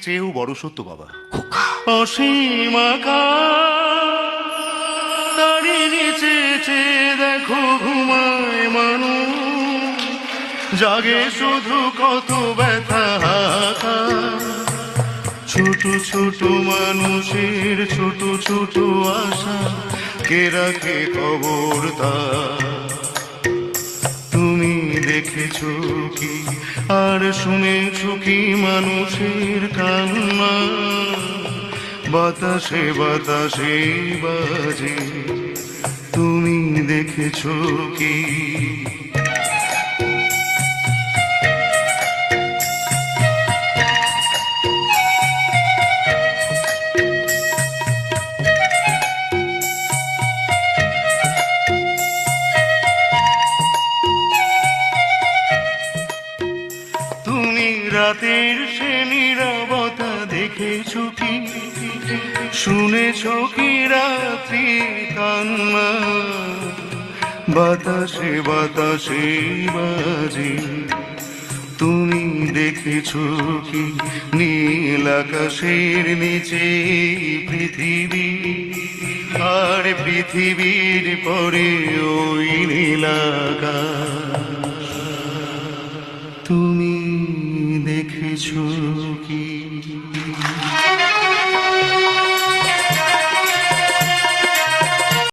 চেয়েও বড় সত্য বাবা। অসীম আকাশ, তারই নিচে চেয়ে দেখো ঘুমায় মানুষ, জাগে শুধু কত ব্যথা হাহাকার। ছোট ছোট মানুষের ছোট ছোট আশা, কে রাখে খবর তার? তুমি দেখেছো কি আর শুনেছো কি মানুষের কান্না? বাতাসে বাতাসে বাজে, তুমি দেখেছো কি? তুমি রাতের সে নীরবতা দেখেছো কি? শুনেছো কি রাত্রি কান্না? বাতাসে বাতাসে বাজে, তুমি দেখেছো কি? নীল আকাশের নিচে পৃথিবী, আর পৃথিবীর পরে ওই নীল আকাশ, তুমি দেখেছো কি?